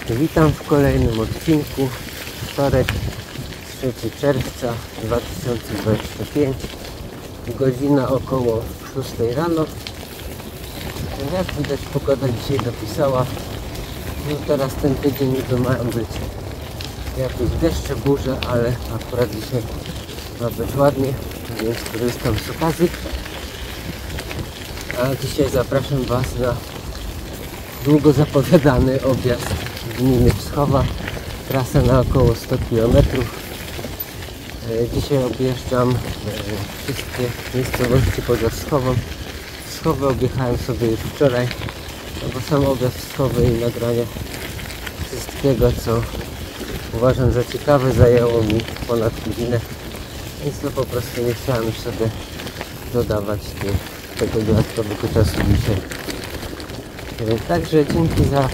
Witam w kolejnym odcinku. Wtorek, 3 czerwca 2025, godzina około 6 rano. Jak widać, pogoda dzisiaj dopisała. No teraz ten tydzień niby mają być jakieś deszcze, burze, ale akurat dzisiaj ma być ładnie, więc korzystam z okazji. A dzisiaj zapraszam Was na długo zapowiadany objazd gminy Wschowa. Trasa na około 100 km. Dzisiaj objeżdżam wszystkie miejscowości poza Wschową. Wschowę objechałem sobie już wczoraj, no bo sam objazd Wschowy i nagranie wszystkiego, co uważam za ciekawe, zajęło mi ponad godzinę, więc to po prostu nie chciałem już sobie dodawać tego dodatkowego czasu dzisiaj. Także dzięki za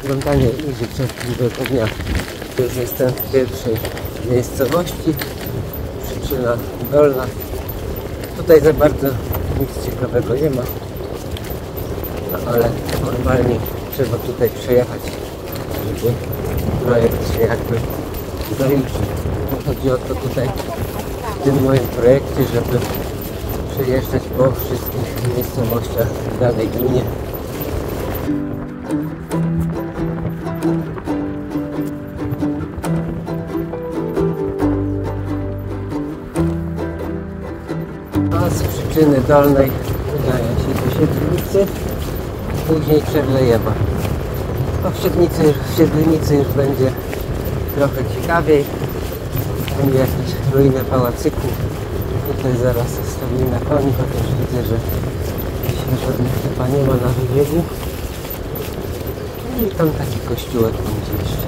oglądanie i życzę miłego dnia. Już jestem w pierwszej miejscowości, Przyczyna Dolna. Tutaj za bardzo nic ciekawego nie ma, no, ale normalnie trzeba tutaj przejechać, żeby projekt się jakby zaliczył. Chodzi o to tutaj w tym moim projekcie, żeby przejeżdżać po wszystkich miejscowościach w danej gminie. A z Przyczyny Dolnej udają się do Siedlnicy, później Czerlejewa. A w Siedlnicy już będzie trochę ciekawiej. Tam jakieś ruiny pałacyku. Tutaj zaraz stawimy koni, chociaż widzę, że dzisiaj żadnych chyba nie ma na wybiegu. I tam taki kościółek będzie jeszcze.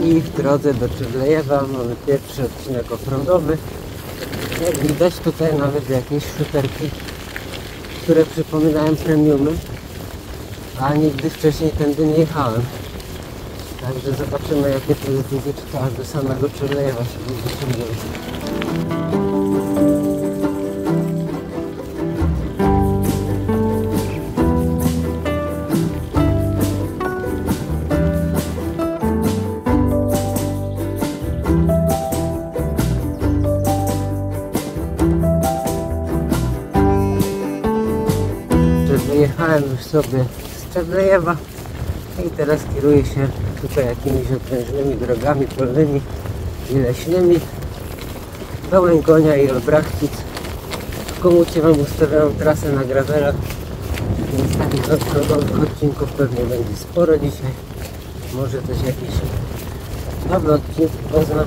I w drodze do Czerlejewa mamy pierwszy odcinek offroadowy. Jak widać, tutaj nawet jakieś szuterki, które przypominają premiumy, a nigdy wcześniej tędy nie jechałem. Także zobaczymy, jakie to jest długie, czy to aż do samego Czerlejewa się będzie ciągnęło. Wyjechałem już sobie z Czerlejewa i teraz kieruję się tutaj jakimiś okrężnymi drogami polnymi i leśnymi do Łęgonia i Olbrachcic. W komucie mam ustawioną trasę na gravelach, więc takich offroadowych odcinków pewnie będzie sporo dzisiaj. Może też jakieś nowe odcinki poznam.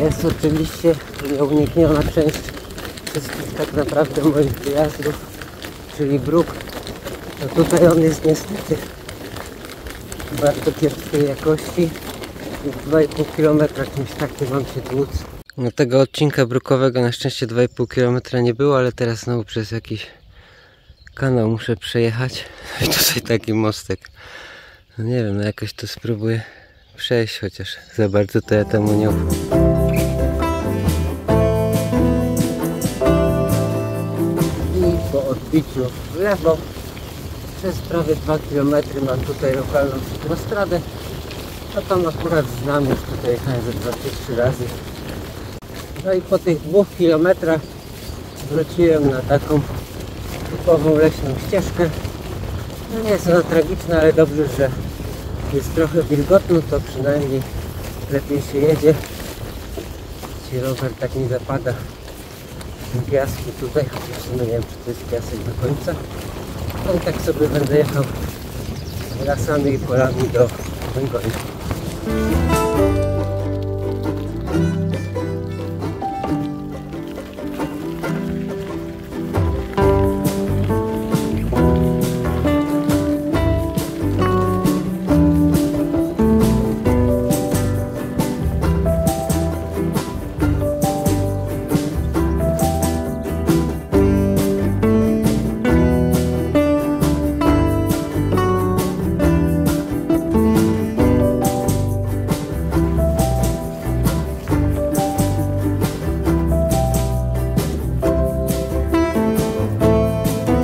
Jest oczywiście nieunikniona część wszystkich tak naprawdę moich wyjazdów, czyli bruk. No tutaj on jest niestety bardzo kiepskiej jakości i 2,5 km czymś takim mam się tłuc. No tego odcinka brukowego na szczęście 2,5 km nie było, ale teraz znowu przez jakiś kanał muszę przejechać. I tutaj taki mostek. No nie wiem, no jakoś to spróbuję przejść, chociaż za bardzo to ja temu nie ufam. Po odbiciu w lewo przez prawie 2 km mam tutaj lokalną autostradę, a tam akurat znam, już tutaj jechałem ze 2 czy 3 razy. No i po tych 2 km wróciłem na taką typową leśną ścieżkę. No nie jest ona tragiczna, ale dobrze, że jest trochę wilgotno, to przynajmniej lepiej się jedzie. Ci rower tak nie zapada w piasku tutaj, chociaż nie wiem, czy to jest piasek do końca. No i tak sobie będę jechał lasami i polami do Węgoni.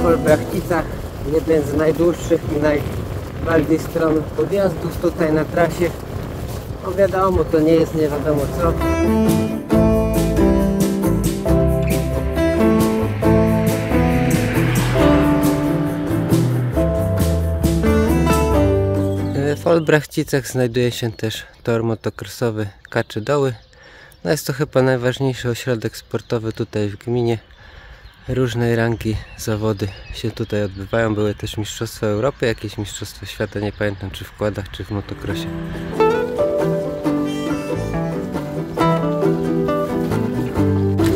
W Brachticach jeden z najdłuższych i najbardziej stronnych podjazdów tutaj na trasie. No wiadomo, to nie jest nie wiadomo co. W Olbrachcicach znajduje się też tor motocrossowy Kaczy Doły. No jest to chyba najważniejszy ośrodek sportowy tutaj w gminie. Różnej rangi zawody się tutaj odbywają. Były też mistrzostwa Europy, jakieś mistrzostwa świata, nie pamiętam czy w quadach, czy w motocrossie.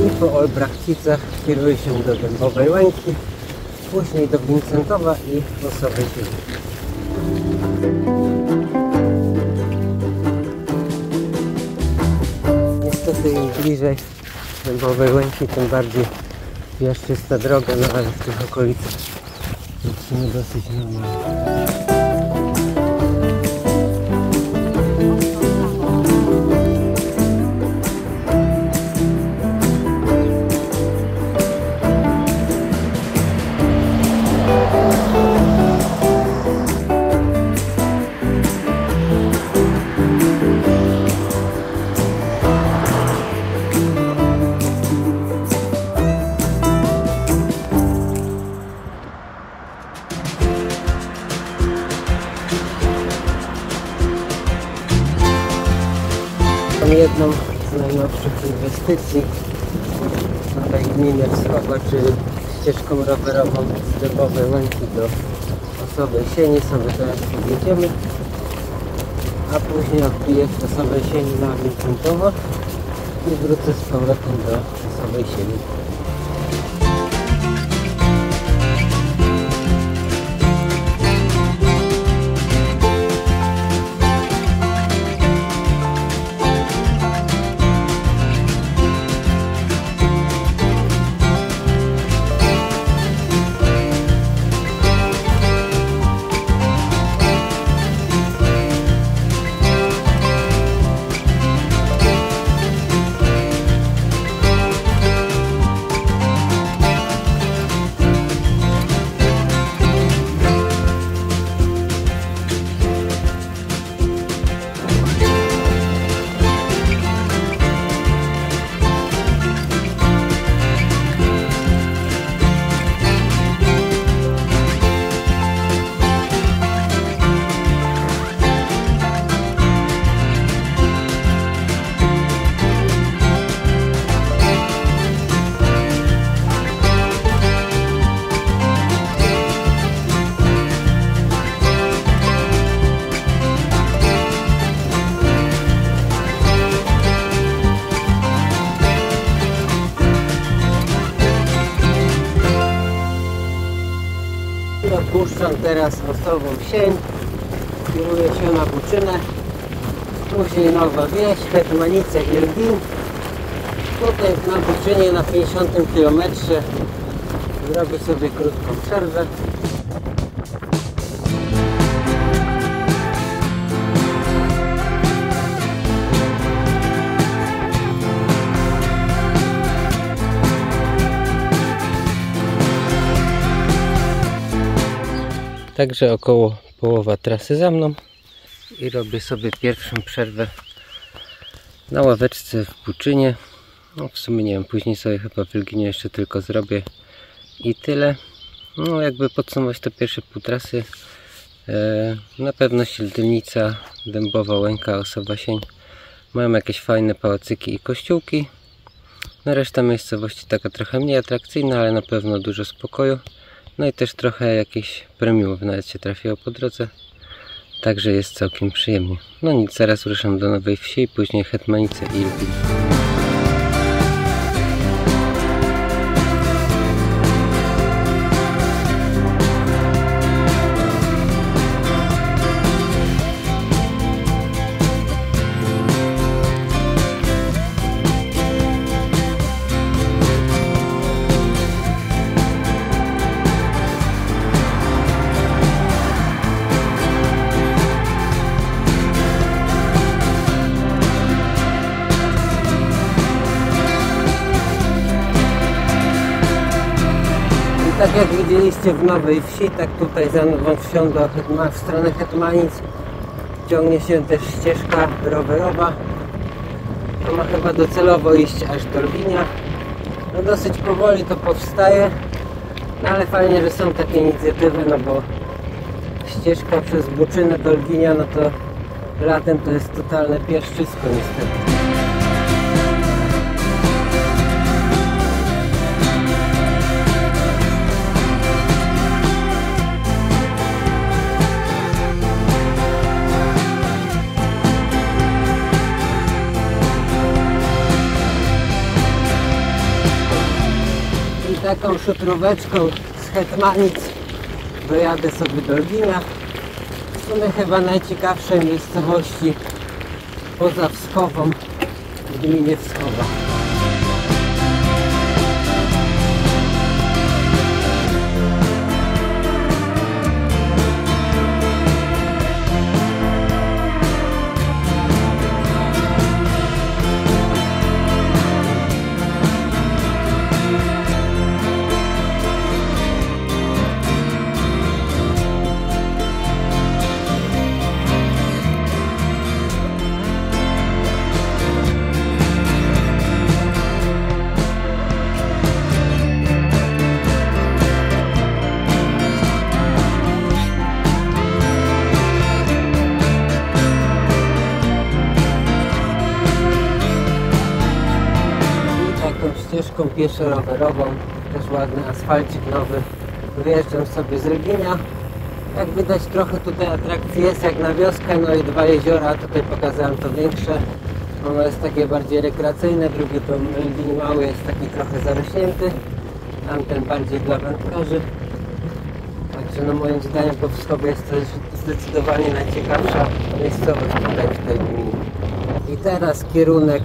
I po Olbrachcicach kieruję się do Dębowej Łęki, później do Wincentowa i Osowej Sieni. Niestety im bliżej Dębowej Łęki, tym bardziej piaszczysta droga, no ale w tych okolicach musimy dosyć normalnie. Jedną z najnowszych inwestycji tutaj gminy Wschowa, czyli ścieżką rowerową z Dębowej Łęki do Osowej Sieni sobie teraz podjedziemy, a później odbiję z Osowej Sieni na Wincentowo i wrócę z powrotem do Osowej Sieni. Opuszczam teraz Osową Sień, kieruję się na Buczynę, później Nowa Wieś, Hetmanice i Rybin. Tutaj na Buczynie na 50 km zrobię sobie krótką przerwę. Także około połowa trasy za mną i robię sobie pierwszą przerwę na ławeczce w Buczynie. No w sumie nie wiem, później sobie chyba w Wilginie jeszcze tylko zrobię i tyle. No jakby podsumować to pierwsze pół trasy. Na pewno Ślędynica, Dębowa Łęka, Osowa Sień mają jakieś fajne pałacyki i kościółki. Reszta miejscowości taka trochę mniej atrakcyjna, ale na pewno dużo spokoju. No i też trochę jakichś premiumów nawet się trafiło po drodze. Także jest całkiem przyjemnie. No nic, zaraz ruszam do Nowej Wsi, później Hetmanice i Lublin. Tak jak widzieliście w Nowej Wsi, tak tutaj za Nową Wsią w stronę Hetmanic ciągnie się też ścieżka rowerowa. To ma chyba docelowo iść aż do Lwinia. No dosyć powoli to powstaje, no ale fajnie, że są takie inicjatywy, no bo ścieżka przez Buczynę do Lwinia, no to latem to jest totalne piaszczysko niestety. Taką szutróweczką z Hetmanic dojadę sobie do Lwina. W sumie chyba najciekawszej miejscowości poza Wskową w gminie Wskowa. Ścieżką pieszo-rowerową, też ładny asfalcik nowy. Wyjeżdżam sobie z Lwinia. Jak widać, trochę tutaj atrakcji jest jak na wioskę, no i dwa jeziora, tutaj pokazałem to większe. Ono jest takie bardziej rekreacyjne, drugi to Lwin mały jest taki trochę zarośnięty, tamten bardziej dla wędkarzy. Także no moim zdaniem po Wskowie jest to zdecydowanie najciekawsza miejscowość tutaj w tej gminie. I teraz kierunek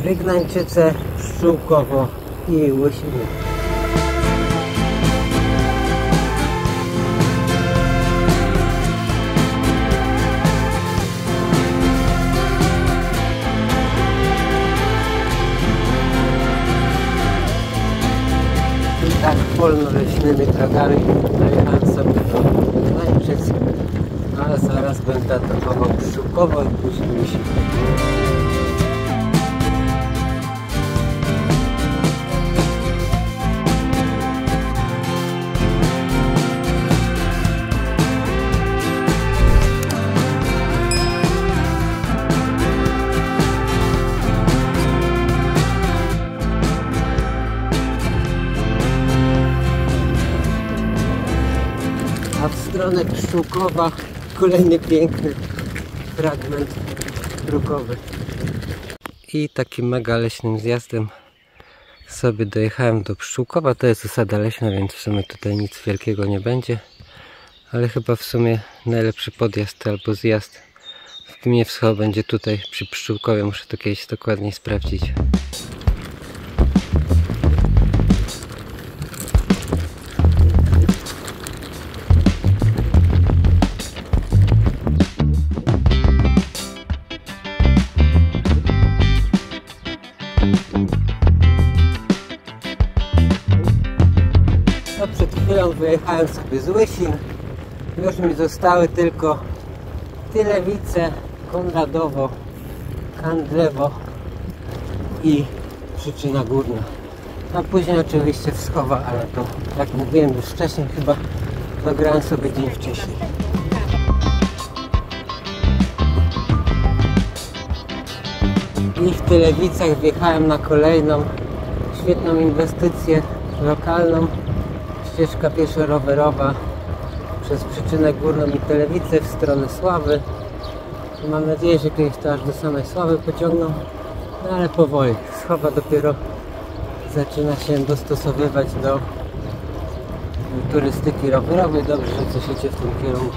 Wygnańczyce, Pszczółkowo i Łysiny. I tak polno-leśnymi drogami dojechałem sobie do Wygnańczyc, ale zaraz będę atakował Pszczółkowo i później Łysiny. A w stronę Pszczółkowa kolejny piękny fragment drukowy. I takim mega leśnym zjazdem sobie dojechałem do Pszczółkowa. To jest osada leśna, więc w sumie tutaj nic wielkiego nie będzie. Ale chyba w sumie najlepszy podjazd albo zjazd w gminie Wskowa będzie tutaj przy Pszczółkowie. Muszę to kiedyś dokładniej sprawdzić. No przed chwilą wyjechałem sobie z Łysin. Już mi zostały tylko Tylewice, Konradowo, Kandlewo i Przyczyna Górna. A później oczywiście Wskowa, ale to jak mówiłem już wcześniej, chyba nagrałem sobie dzień wcześniej. I w Tylewicach wjechałem na kolejną świetną inwestycję lokalną. Ścieżka pieszo-rowerowa przez Przyczynę Górną i Tylewice w stronę Sławy. Mam nadzieję, że kiedyś to aż do samej Sławy pociągną, no ale powoli. Sława dopiero zaczyna się dostosowywać do turystyki rowerowej. Dobrze, że coś idzie w tym kierunku.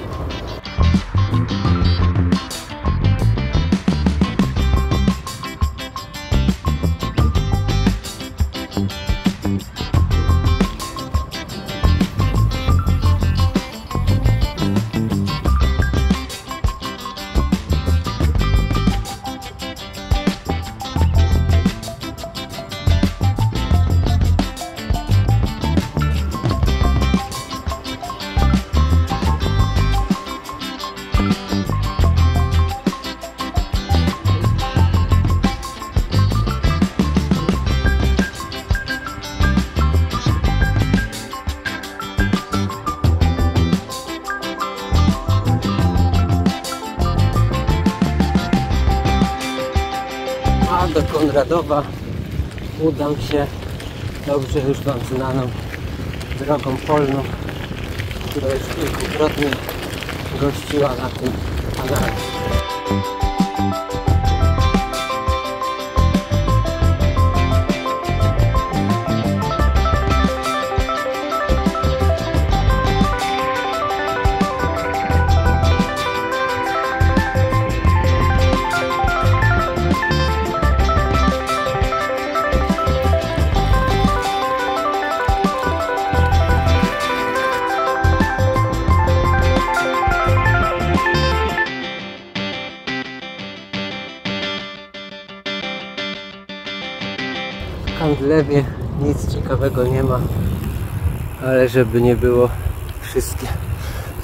Do Konradowa udam się dobrze już mam znaną drogą polną, która już kilkukrotnie gościła na tym kanale. W Kandlewie nic ciekawego nie ma, ale żeby nie było, wszystkie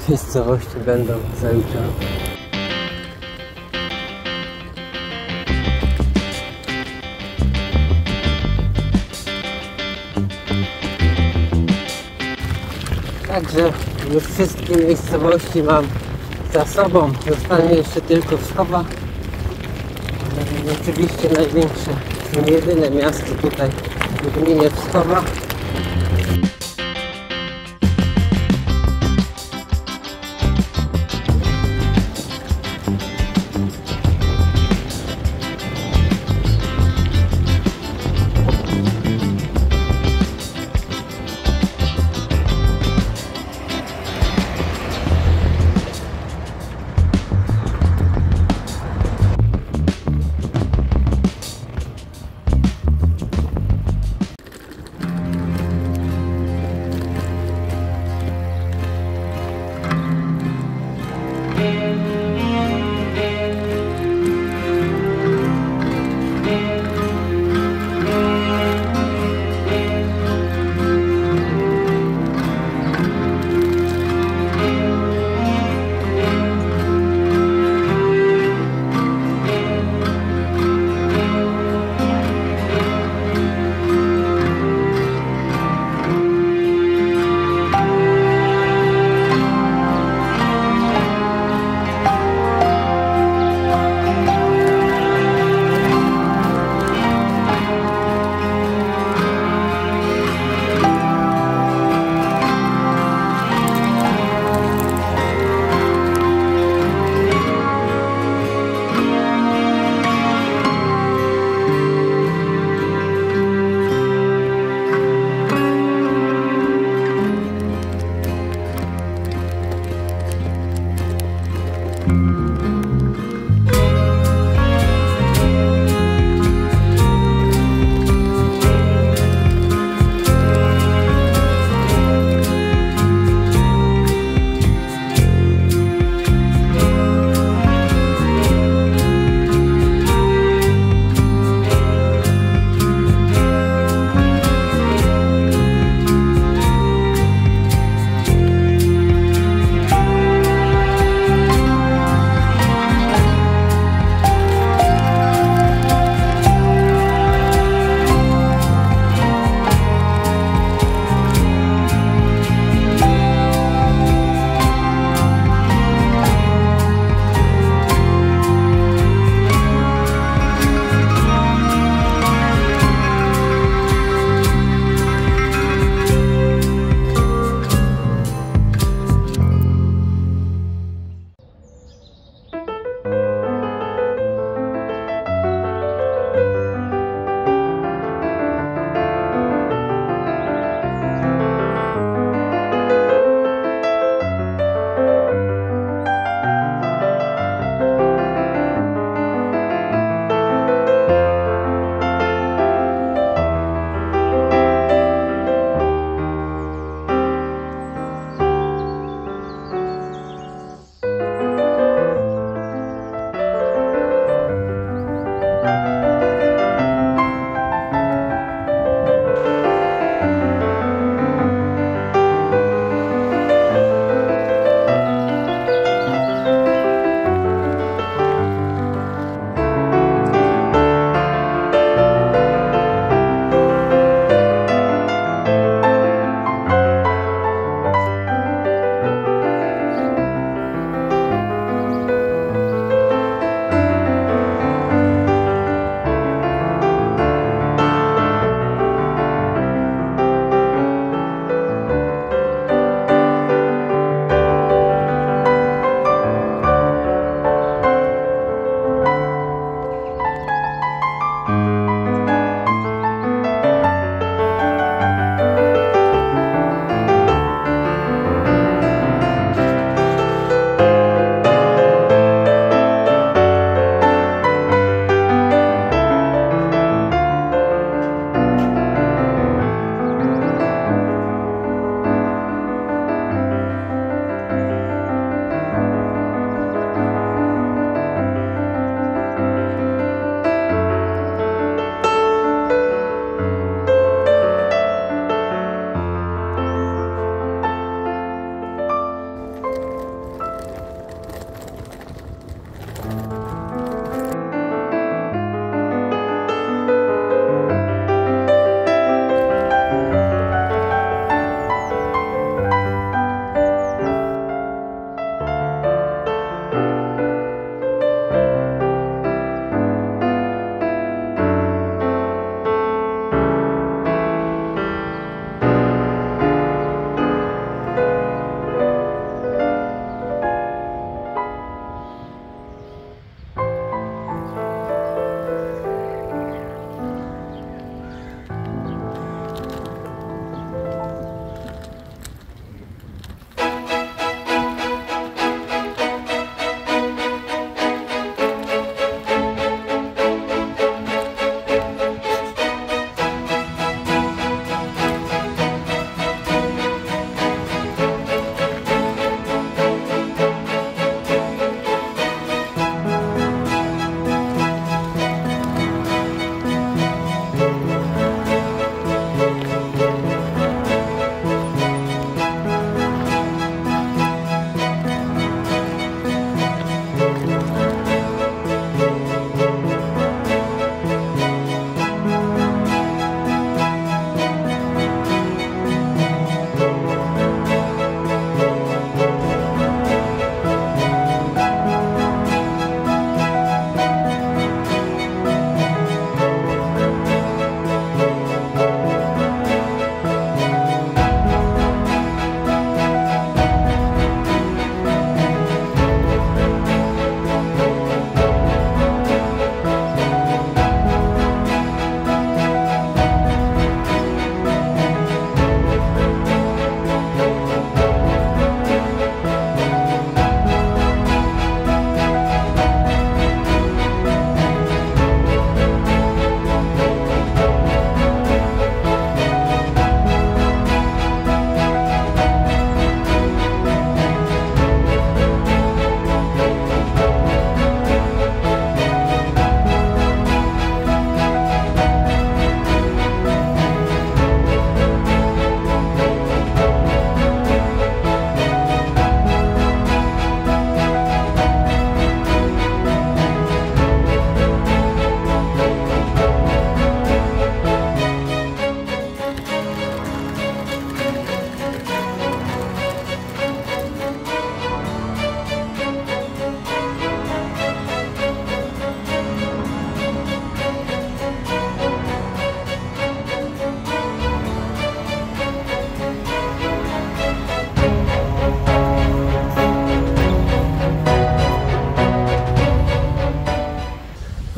miejscowości będą zaliczone. Także już wszystkie miejscowości mam za sobą. Zostanie jeszcze tylko Wschowa. Oczywiście największe, jedyne miasto tutaj w gminie Wschowa.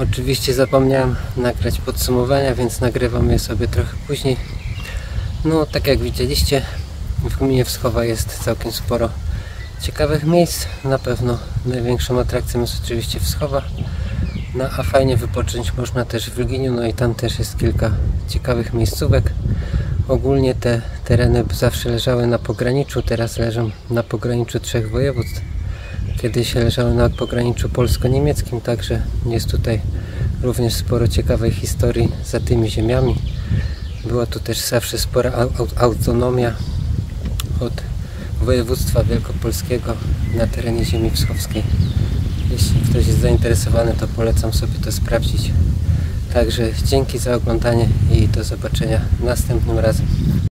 Oczywiście zapomniałem nagrać podsumowania, więc nagrywam je sobie trochę później. No, tak jak widzieliście, w gminie Wschowa jest całkiem sporo ciekawych miejsc. Na pewno największą atrakcją jest oczywiście Wschowa. No, a fajnie wypocząć można też w Wilginiu, no i tam też jest kilka ciekawych miejscówek. Ogólnie te tereny zawsze leżały na pograniczu, teraz leżą na pograniczu 3 województw. Kiedyś leżały na pograniczu polsko-niemieckim, także jest tutaj również sporo ciekawej historii za tymi ziemiami. Była tu też zawsze spora autonomia od województwa wielkopolskiego na terenie ziemi wschowskiej. Jeśli ktoś jest zainteresowany, to polecam sobie to sprawdzić. Także dzięki za oglądanie i do zobaczenia następnym razem.